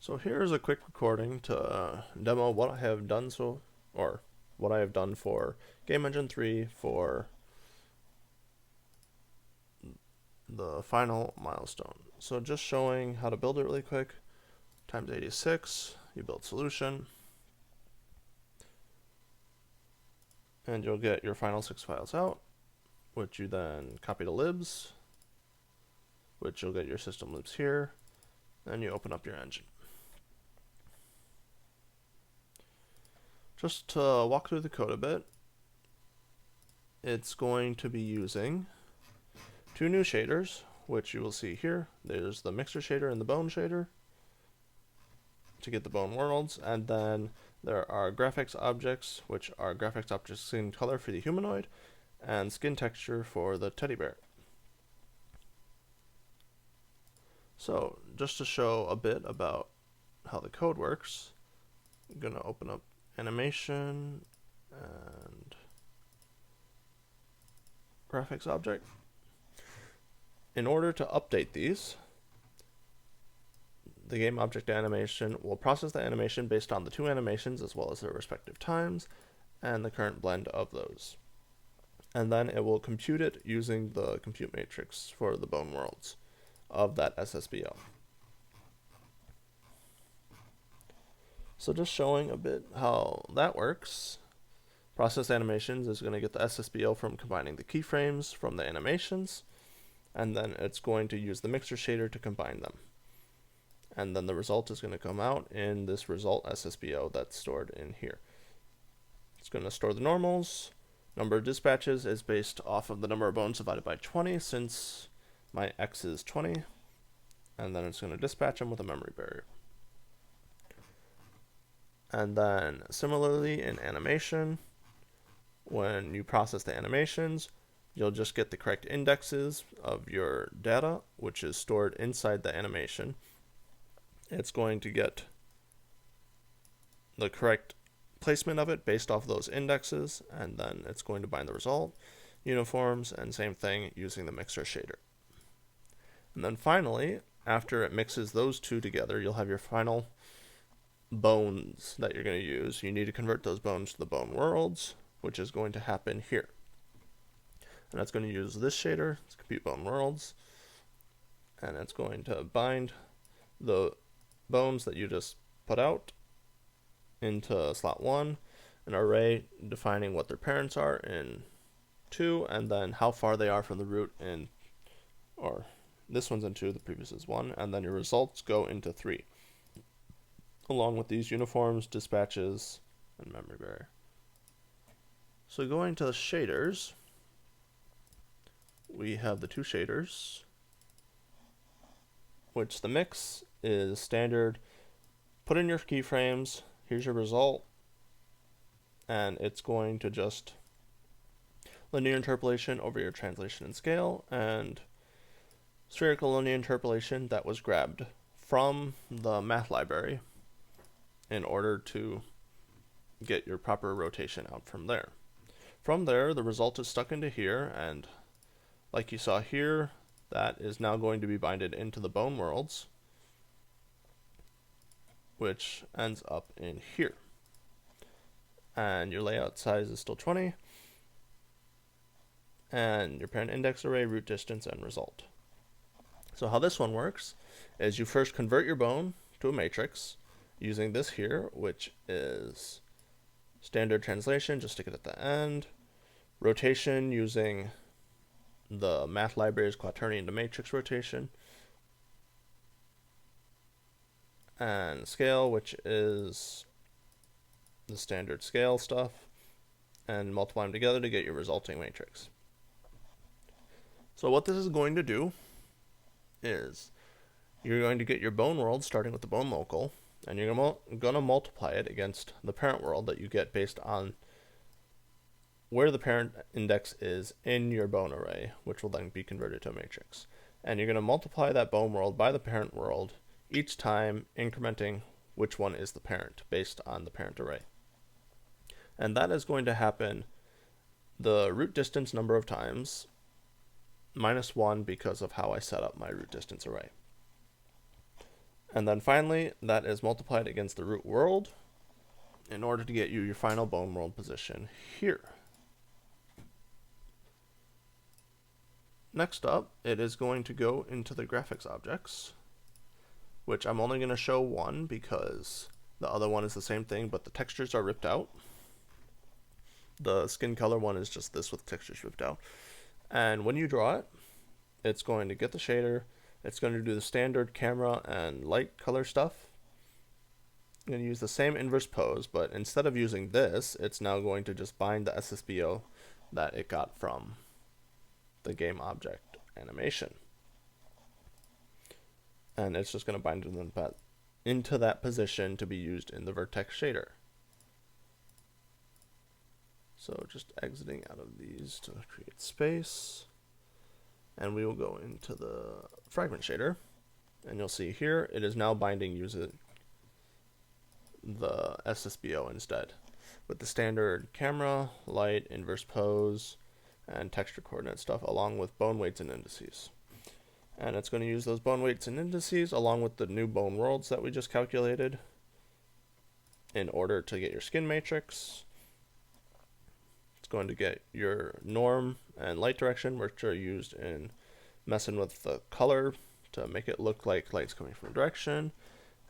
So here's a quick recording to demo what I have done or what I have done for Game Engine 3 for the final milestone. So just showing how to build it really quick. Times 86, you build solution, and you'll get your final 6 files out, which you then copy to libs, which you'll get your system libs here, and you open up your engine. Just to walk through the code a bit, it's going to be using two new shaders, which you will see here. There's the mixer shader and the bone shader to get the bone worlds, and then there are graphics objects, which are graphics object skin color for the humanoid, and skin texture for the teddy bear. So just to show a bit about how the code works, I'm going to open up animation and graphics object. In order to update these, the game object animation will process the animation based on the two animations as well as their respective times and the current blend of those. And then it will compute it using the compute matrix for the bone worlds of that SSBO. So just showing a bit how that works. Process animations is going to get the SSBO from combining the keyframes from the animations, and then it's going to use the mixer shader to combine them. And then the result is going to come out in this result SSBO that's stored in here. It's going to store the normals. Number of dispatches is based off of the number of bones divided by 20, since my X is 20. And then it's going to dispatch them with a memory barrier. And then similarly in animation, when you process the animations, you'll just get the correct indexes of your data, which is stored inside the animation. It's going to get the correct placement of it based off those indexes, and then it's going to bind the result, uniforms, and same thing using the mixer shader. And then finally, after it mixes those two together, you'll have your final bones that you're going to use. You need to convert those bones to the bone worlds, which is going to happen here. And that's going to use this shader, it's compute bone worlds, and it's going to bind the bones that you just put out into slot 1, an array defining what their parents are in 2, and then how far they are from the root in, or this one's in 2, the previous is 1, and then your results go into 3, along with these uniforms, dispatches, and memory barrier. So going to the shaders, we have the two shaders, which the mix is standard. Put in your keyframes, here's your result, and it's going to just linear interpolation over your translation and scale, and spherical linear interpolation that was grabbed from the math library in order to get your proper rotation out from there. From there, the result is stuck into here, and like you saw here, that is now going to be binded into the bone worlds, which ends up in here. And your layout size is still 20, and your parent index array, root distance, and result. So how this one works is you first convert your bone to a matrix using this here, which is standard translation, just stick it at the end. Rotation using the math library's quaternion to matrix rotation. And scale, which is the standard scale stuff, and multiply them together to get your resulting matrix. So what this is going to do is you're going to get your bone world starting with the bone local, and you're going to multiply it against the parent world that you get based on where the parent index is in your bone array, which will then be converted to a matrix. And you're going to multiply that bone world by the parent world each time, incrementing which one is the parent based on the parent array. And that is going to happen the root distance number of times minus 1 because of how I set up my root distance array. And then finally, that is multiplied against the root world in order to get you your final bone world position here. Next up, it is going to go into the graphics objects, which I'm only going to show one because the other one is the same thing, but the textures are ripped out. The skin color one is just this with textures ripped out. And when you draw it, it's going to get the shader, it's going to do the standard camera and light color stuff. I'm going to use the same inverse pose, but instead of using this, it's now going to just bind the SSBO that it got from the game object animation. And it's just going to bind it into that position to be used in the vertex shader. So just exiting out of these to create space. And we will go into the fragment shader. And you'll see here, it is now binding using the SSBO instead, with the standard camera, light, inverse pose, and texture coordinate stuff, along with bone weights and indices. And it's going to use those bone weights and indices along with the new bone worlds that we just calculated in order to get your skin matrix. It's going to get your norm and light direction, which are used in messing with the color to make it look like light's coming from a direction,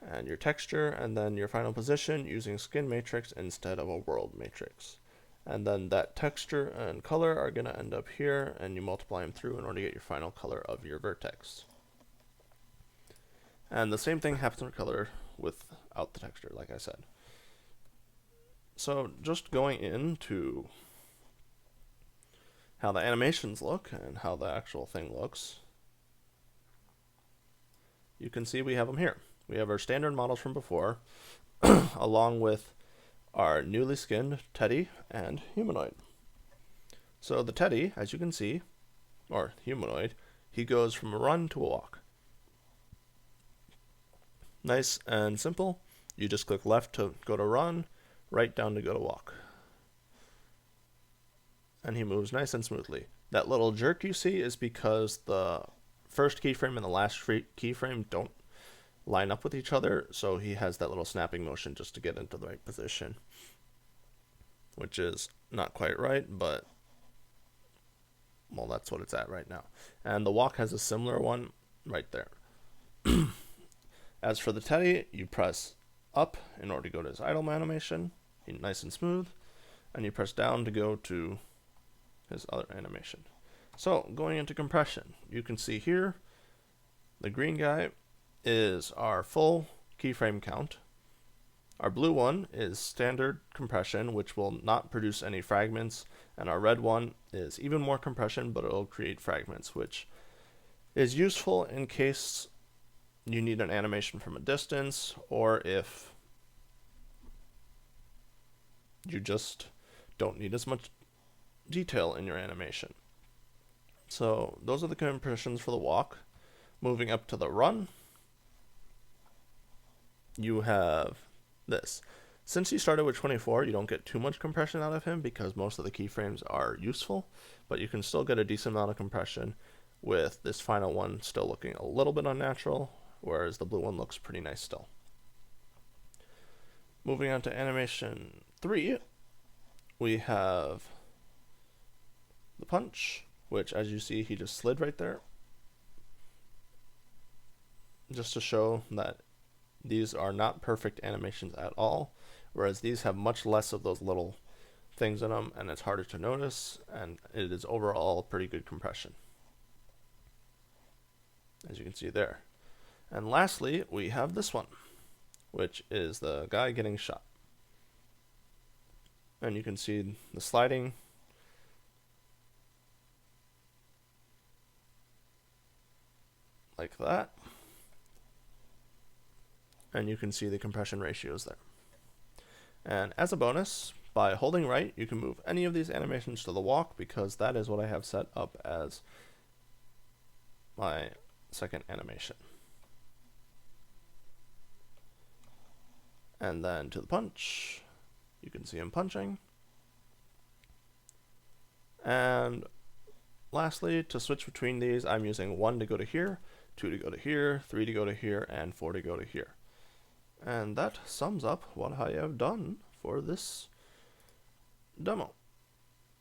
and your texture, and then your final position using skin matrix instead of a world matrix. And then that texture and color are going to end up here, and you multiply them through in order to get your final color of your vertex. And the same thing happens with color without the texture, like I said. So just going into how the animations look and how the actual thing looks, you can see we have them here. We have our standard models from before, along with our newly skinned Teddy and humanoid. So the Teddy, as you can see, or humanoid, he goes from a run to a walk. Nice and simple. You just click left to go to run, right down to go to walk. And he moves nice and smoothly. That little jerk you see is because the first keyframe and the last keyframe don't line up with each other, so he has that little snapping motion just to get into the right position, which is not quite right, but well, that's what it's at right now. And the walk has a similar one right there. As for the Teddy, you press up in order to go to his idle animation, nice and smooth, and you press down to go to his other animation. So going into compression, you can see here the green guy is our full keyframe count. Our blue one is standard compression, which will not produce any fragments, and our red one is even more compression, but it'll create fragments, which is useful in case you need an animation from a distance, or if you just don't need as much detail in your animation. So those are the compressions for the walk. Moving up to the run, you have this. Since you started with 24, you don't get too much compression out of him because most of the keyframes are useful, but you can still get a decent amount of compression with this final one still looking a little bit unnatural, whereas the blue one looks pretty nice still. Moving on to animation 3, we have the punch, which as you see, he just slid right there. Just to show that these are not perfect animations at all, whereas these have much less of those little things in them, and it's harder to notice, and it is overall pretty good compression, as you can see there. And lastly, we have this one, which is the guy getting shot. And you can see the sliding like that. And you can see the compression ratios there. And as a bonus, by holding right, you can move any of these animations to the walk, because that is what I have set up as my second animation. And then to the punch, you can see him punching. And lastly, to switch between these, I'm using 1 to go to here, 2 to go to here, 3 to go to here, and 4 to go to here. And that sums up what I have done for this demo.